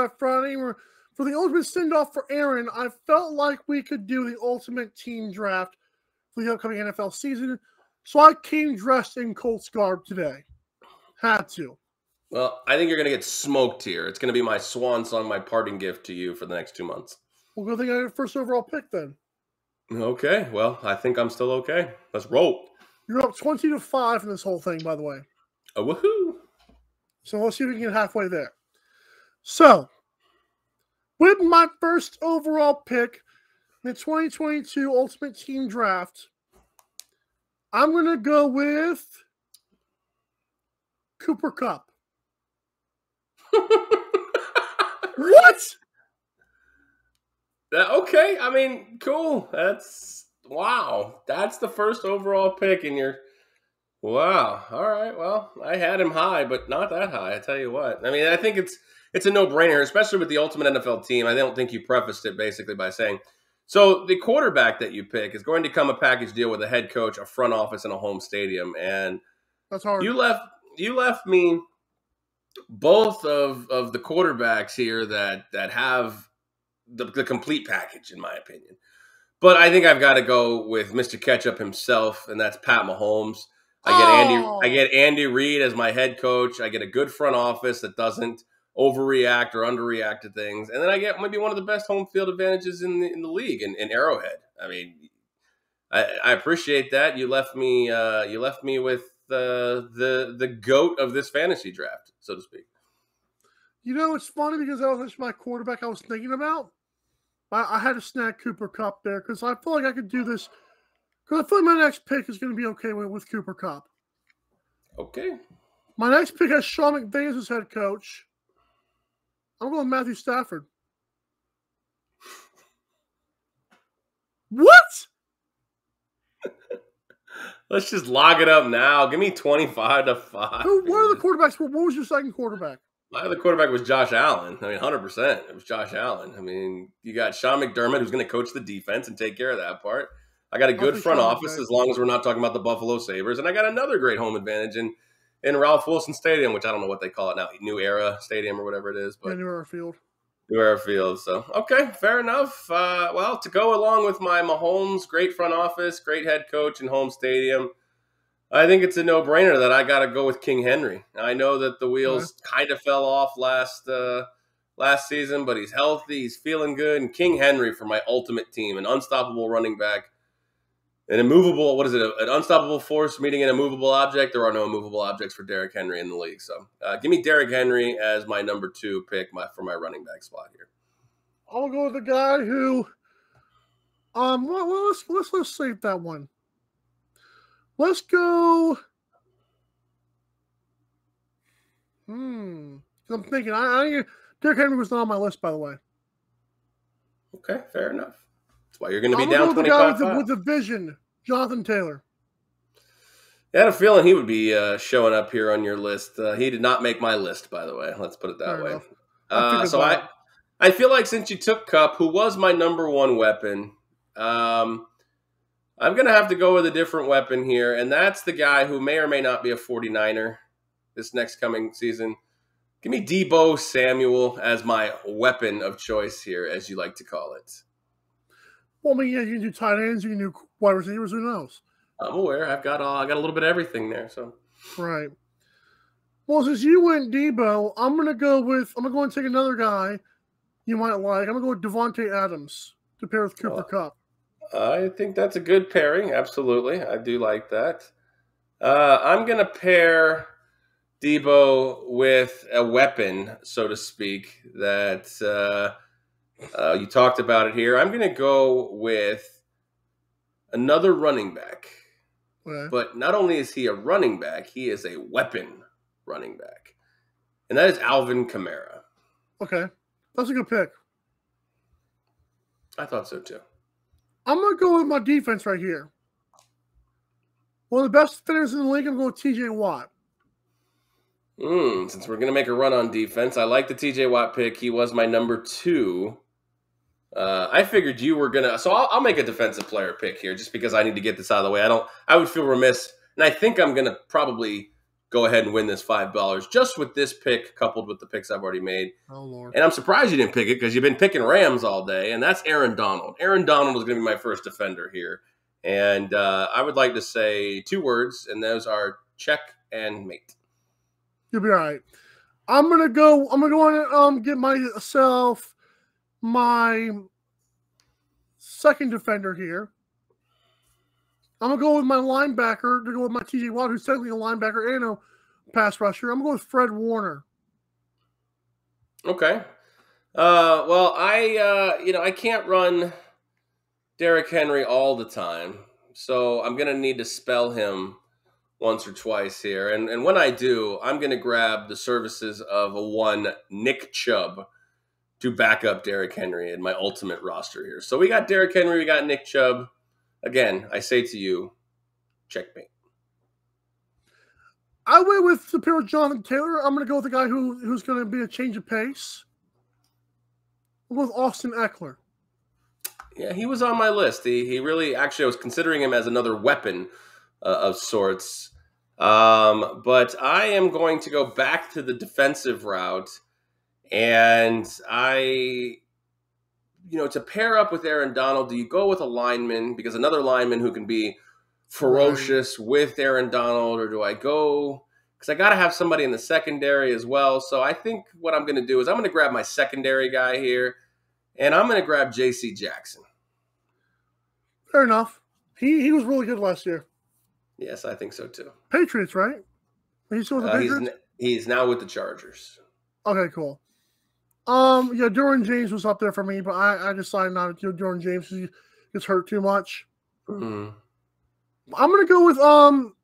that Friday for the ultimate send-off for Aaron, I felt like we could do the ultimate team draft for the upcoming NFL season. So I came dressed in Colts garb today. Had to. Well, I think you're going to get smoked here. It's going to be my swan song, my parting gift to you for the next 2 months. Well, good thing I got first overall pick then. Okay, well, I think I'm still okay. Let's roll. You're up 20-5 in this whole thing, by the way. Woohoo! So let's see if we can get halfway there. So, with my first overall pick in the 2022 Ultimate Team Draft, I'm going to go with Cooper Kupp. What? Okay, I mean, cool. Wow. That's the first overall pick in your... Wow. All right, well, I had him high, but not that high, I tell you what. I mean, I think it's a no-brainer, especially with the Ultimate NFL Team. I don't think you prefaced it basically by saying, so the quarterback that you pick is going to come a package deal with a head coach, a front office, and a home stadium. And that's hard. You left me both of the quarterbacks here that have the complete package, in my opinion. But I think I've got to go with Mr. Ketchup himself, and that's Pat Mahomes. I get Andy Reid as my head coach. I get a good front office that doesn't overreact or underreact to things, and then I get maybe one of the best home field advantages in the league in Arrowhead. I mean, I appreciate that. You left me with the GOAT of this fantasy draft, so to speak. You know, it's funny because that was my quarterback I was thinking about. I had to snag Cooper Kupp there because I feel like I could do this. Because I feel like my next pick is going to be okay with Cooper Kupp. Okay. My next pick has Sean McVay as head coach. I'm going with Matthew Stafford. What? Let's just log it up now. Give me 25-5. What are the quarterbacks? What was your second quarterback? My other quarterback was Josh Allen. I mean, 100%. It was Josh Allen. I mean, you got Sean McDermott, who's going to coach the defense and take care of that part. I got a good front office, as long as we're not talking about the Buffalo Sabres. And I got another great home advantage in Ralph Wilson Stadium, which I don't know what they call it now, New Era Stadium or whatever it is. But New Era Field. New Era Field. So, okay, fair enough. Well, to go along with my Mahomes, great front office, great head coach and home stadium, I think it's a no-brainer that I got to go with King Henry. I know that the wheels kind of fell off last season, but he's healthy, he's feeling good. And King Henry for my ultimate team, an unstoppable running back, an immovable, an unstoppable force meeting an immovable object. There are no immovable objects for Derrick Henry in the league. So give me Derrick Henry as my number 2 pick for my running back spot here. I'll go with the guy who, let's save that one. Let's go. I'm thinking. Derrick Henry was not on my list, by the way. Okay, fair enough. That's why you're going to be down 25-5. The guy with the vision, Jonathan Taylor. I had a feeling he would be showing up here on your list. He did not make my list, by the way. Let's put it that way. I feel like since you took Kupp, who was my number 1 weapon, I'm going to have to go with a different weapon here, and that's the guy who may or may not be a 49er this next coming season. Give me Deebo Samuel as my weapon of choice here, as you like to call it. Well, I mean, yeah, you can do tight ends, you can do wide receivers, who knows? I'm aware. I got a little bit of everything there. So right. Well, since you went Deebo, I'm going to go and take another guy you might like. I'm going to go with Devontae Adams to pair with Cooper Kupp. I think that's a good pairing. Absolutely. I do like that. I'm going to pair Deebo with a weapon, so to speak, that you talked about it here. I'm going to go with another running back. Okay. But not only is he a running back, he is a weapon running back. And that is Alvin Kamara. Okay. That's a good pick. I thought so too. I'm going to go with my defense right here. One of the best defenders in the league, I'm going with TJ Watt. Since we're going to make a run on defense, I like the TJ Watt pick. He was my number 2. I figured you were going to... So I'll make a defensive player pick here just because I need to get this out of the way. I would feel remiss, and I think I'm going to probably go ahead and win this $5 just with this pick coupled with the picks I've already made. Oh, Lord. And I'm surprised you didn't pick it because you've been picking Rams all day, and that's Aaron Donald. Aaron Donald is going to be my first defender here. And I would like to say 2 words, and those are check and mate. You'll be all right. I'm gonna go and get myself my second defender here. I'm gonna go with my linebacker to go with my TJ Watt, who's technically a linebacker and a pass rusher. I'm gonna go with Fred Warner. Okay. Well, I can't run Derrick Henry all the time, so I'm gonna need to spell him once or twice here. And when I do, I'm going to grab the services of a one Nick Chubb to back up Derrick Henry in my ultimate roster here. So we got Derrick Henry, we got Nick Chubb. Again, I say to you, checkmate. I went with the pair of Jonathan Taylor. I'm going to go with the guy who's going to be a change of pace. I'll go with Austin Eckler. Yeah, he was on my list. He really, actually, I was considering him as another weapon of sorts. But I am going to go back to the defensive route, and to pair up with Aaron Donald, do you go with a lineman, because another lineman who can be ferocious with Aaron Donald, or do I go, because I got to have somebody in the secondary as well. So I think what I'm going to do is I'm going to grab my secondary guy here, and I'm going to grab J.C. Jackson. Fair enough. He was really good last year. Yes, I think so too. Patriots, right? He's still with the Patriots? He's now with the Chargers. Okay, cool. Yeah, Derwin James was up there for me, but I decided not to do Derwin James because he gets hurt too much. Mm-hmm. I'm gonna go with I'm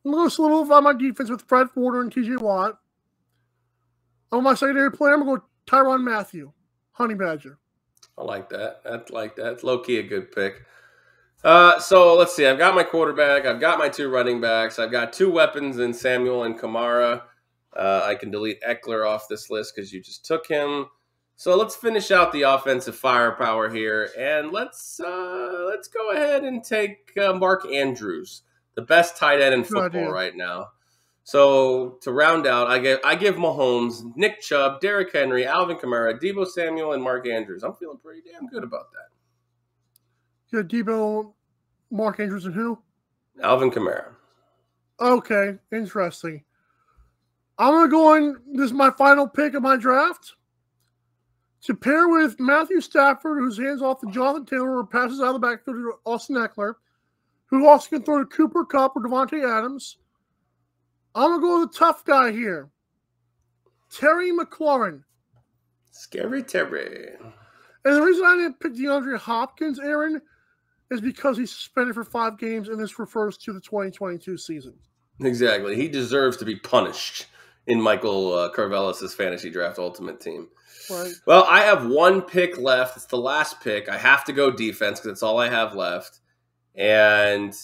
gonna solidify my defense with Fred Warner and TJ Watt. On my secondary player, I'm gonna go with Tyrann Mathieu, Honey Badger. I like that. It's low key a good pick. So let's see. I've got my quarterback. I've got my 2 running backs. I've got 2 weapons in Samuel and Kamara. I can delete Eckler off this list because you just took him. So let's finish out the offensive firepower here, and let's go ahead and take Mark Andrews, the best tight end in football right now. So to round out, I give Mahomes, Nick Chubb, Derrick Henry, Alvin Kamara, Deebo Samuel, and Mark Andrews. I'm feeling pretty damn good about that. Yeah, Deebo, Mark Andrews, and who? Alvin Kamara. Okay, interesting. I'm going to go on, this is my final pick of my draft, to pair with Matthew Stafford, whose hands off to Jonathan Taylor or passes out of the backfield to Austin Eckler, who also can throw to Cooper Kupp or Devontae Adams. I'm going to go with a tough guy here, Terry McLaurin. Scary Terry. And the reason I didn't pick DeAndre Hopkins, Aaron, is because he's suspended for 5 games, and this refers to the 2022 season. Exactly. He deserves to be punished in Michael Carvelis' fantasy draft ultimate team. Right. Well, I have 1 pick left. It's the last pick. I have to go defense because that's all I have left. And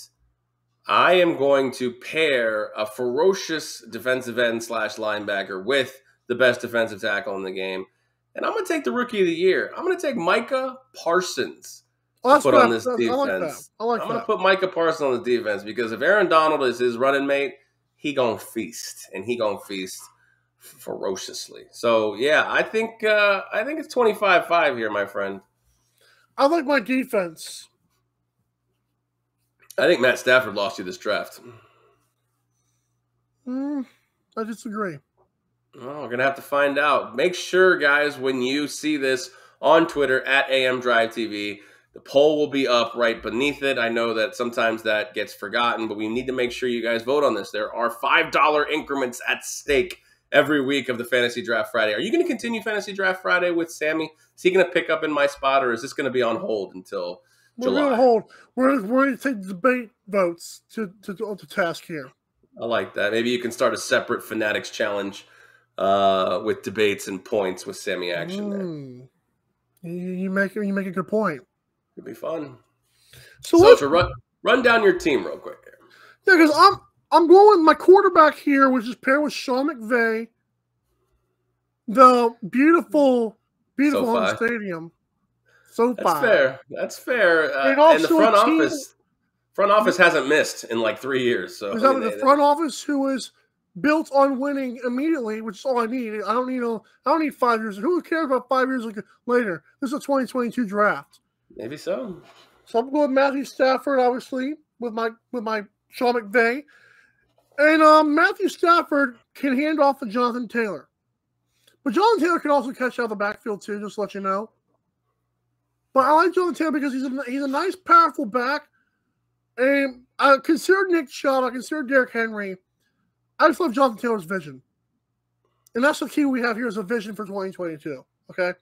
I am going to pair a ferocious defensive end / linebacker with the best defensive tackle in the game. And I'm going to take the rookie of the year. I'm going to take Micah Parsons. Put on this defense. I'm going to put Micah Parsons on the defense because if Aaron Donald is his running mate, he going to feast, and he going to feast ferociously. So, yeah, I think it's 25-5 here, my friend. I like my defense. I think Matt Stafford lost you this draft. I disagree. Well, we're going to have to find out. Make sure, guys, when you see this on Twitter at AM Drive TV, the poll will be up right beneath it. I know that sometimes that gets forgotten, but we need to make sure you guys vote on this. There are $5 increments at stake every week of the Fantasy Draft Friday. Are you going to continue Fantasy Draft Friday with Sammy? Is he going to pick up in my spot, or is this going to be on hold until July? We're going to hold. We're going to take debate votes to task here. I like that. Maybe you can start a separate Fanatics challenge with debates and points with Sammy action there. You make a good point. It'd be fun. So to run down your team real quick here. Yeah, because I'm going with my quarterback here, which is paired with Sean McVay, the beautiful home stadium. SoFi. That's fair. And the front office hasn't missed in like 3 years. So is that the front office who is built on winning immediately, which is all I need. I don't need 5 years. Who cares about 5 years later? This is a 2022 draft. Maybe so. So I'm going with Matthew Stafford, obviously, with my Sean McVay. And Matthew Stafford can hand off to Jonathan Taylor. But Jonathan Taylor can also catch out of the backfield too, just to let you know. But I like Jonathan Taylor because he's a nice, powerful back. And I consider Nick Chubb, I consider Derrick Henry. I just love Jonathan Taylor's vision. And that's the key we have here is a vision for 2022. Okay?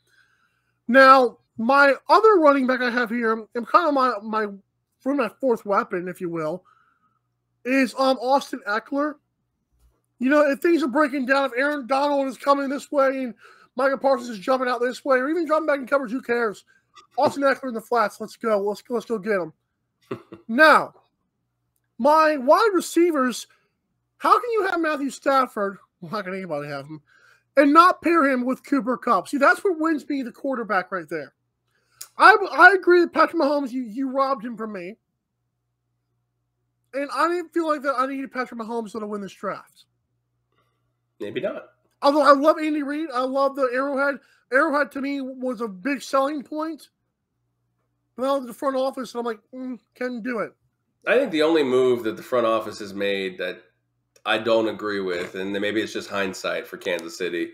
Now, my other running back I have here, and kind of my fourth weapon, if you will, is Austin Eckler. You know, if things are breaking down, if Aaron Donald is coming this way and Micah Parsons is jumping out this way, or even dropping back in coverage, who cares? Austin Eckler in the flats. Let's go. Let's go get him. Now, my wide receivers, how can you have Matthew Stafford? Well, how can anybody have him? And not pair him with Cooper Kupp? See, that's what wins me the quarterback right there. I agree that Patrick Mahomes, you robbed him from me. And I didn't feel like that I needed Patrick Mahomes to win this draft. Maybe not. Although I love Andy Reid. I love the Arrowhead. Arrowhead to me was a big selling point. But I was in the front office, and I'm like, can't do it. I think the only move that the front office has made that I don't agree with, and maybe it's just hindsight for Kansas City,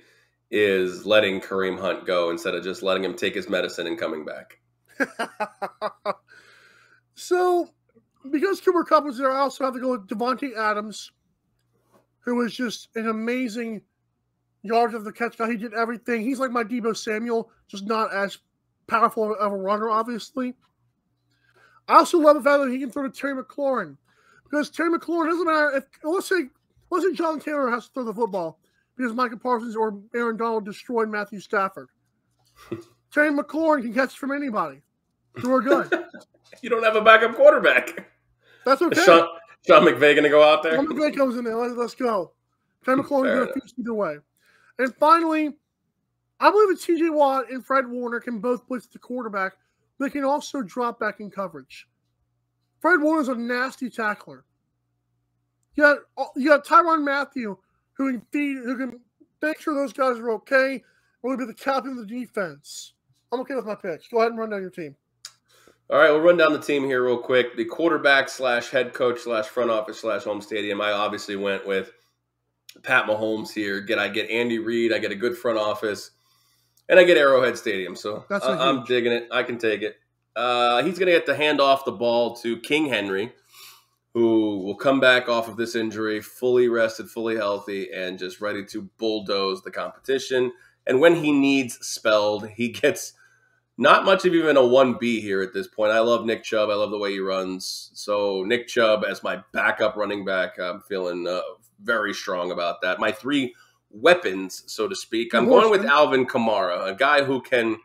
is letting Kareem Hunt go instead of just letting him take his medicine and coming back. So, because Cooper Kupp was there, I also have to go with Devontae Adams, who was just an amazing yards of the catch guy. He did everything. He's like my Deebo Samuel, just not as powerful of a runner, obviously. I also love the fact that he can throw to Terry McLaurin. Because Terry McLaurin, doesn't matter if, let's say John Taylor has to throw the football because Micah Parsons or Aaron Donald destroyed Matthew Stafford. Terry McLaurin can catch from anybody. So we're good. You don't have a backup quarterback. That's okay. Sean McVay going to go out there? Sean McVay comes in there. Let's go. Terry McLaurin is going to feast either way. And finally, I believe that T.J. Watt and Fred Warner can both blitz the quarterback. They can also drop back in coverage. Fred Warner's a nasty tackler. You got Tyrann Mathieu, who can make sure those guys are okay. Will be the captain of the defense. I'm okay with my picks. Go ahead and run down your team. All right, we'll run down the team here real quick. The quarterback / head coach / front office / home stadium. I obviously went with Pat Mahomes here. I get Andy Reid. I get a good front office. And I get Arrowhead Stadium. So I'm digging it. I can take it. He's going to get to hand off the ball to King Henry, who will come back off of this injury fully rested, fully healthy, and just ready to bulldoze the competition. And when he needs spelled, he gets not much of even a 1B here at this point. I love Nick Chubb. I love the way he runs. So Nick Chubb as my backup running back, I'm feeling very strong about that. My three weapons, so to speak. I'm going with Alvin Kamara, a guy who can,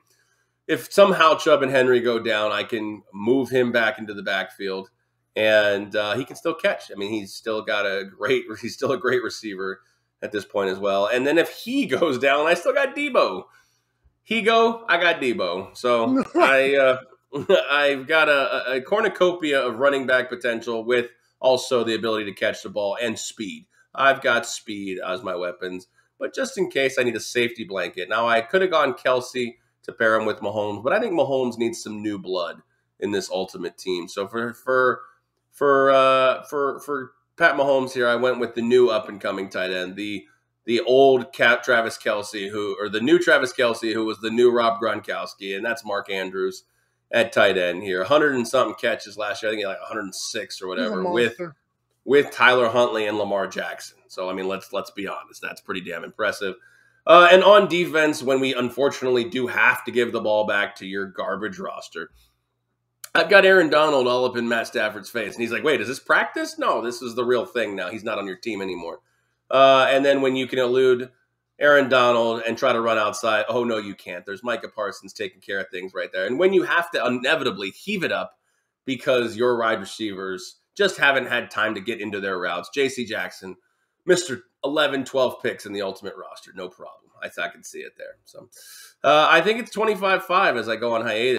if somehow Chubb and Henry go down, I can move him back into the backfield, and he can still catch. I mean, he's still a great receiver at this point as well. And then if he goes down, I still got Debo. I got Debo. So I've got a cornucopia of running back potential with also the ability to catch the ball and speed. I've got speed as my weapons, but just in case I need a safety blanket. Now, I could have gone Kelsey to pair him with Mahomes, but I think Mahomes needs some new blood in this ultimate team. So for Pat Mahomes here, I went with the new up and coming tight end, the old Travis Kelce, the new Travis Kelce, who was the new Rob Gronkowski, and that's Mark Andrews at tight end here. 100 and something catches last year. I think he had like 106 or whatever with Tyler Huntley and Lamar Jackson. So, I mean, let's be honest. That's pretty damn impressive. And on defense, when we unfortunately do have to give the ball back to your garbage roster, I've got Aaron Donald all up in Matt Stafford's face. And he's like, wait, is this practice? No, this is the real thing now. He's not on your team anymore. And then when you can elude Aaron Donald and try to run outside, oh, no, you can't. There's Micah Parsons taking care of things right there. And when you have to inevitably heave it up because your wide receivers just haven't had time to get into their routes, J.C. Jackson, Mr. 11, 12 picks in the ultimate roster. No problem. I can see it there. So I think it's 25-5 as I go on hiatus.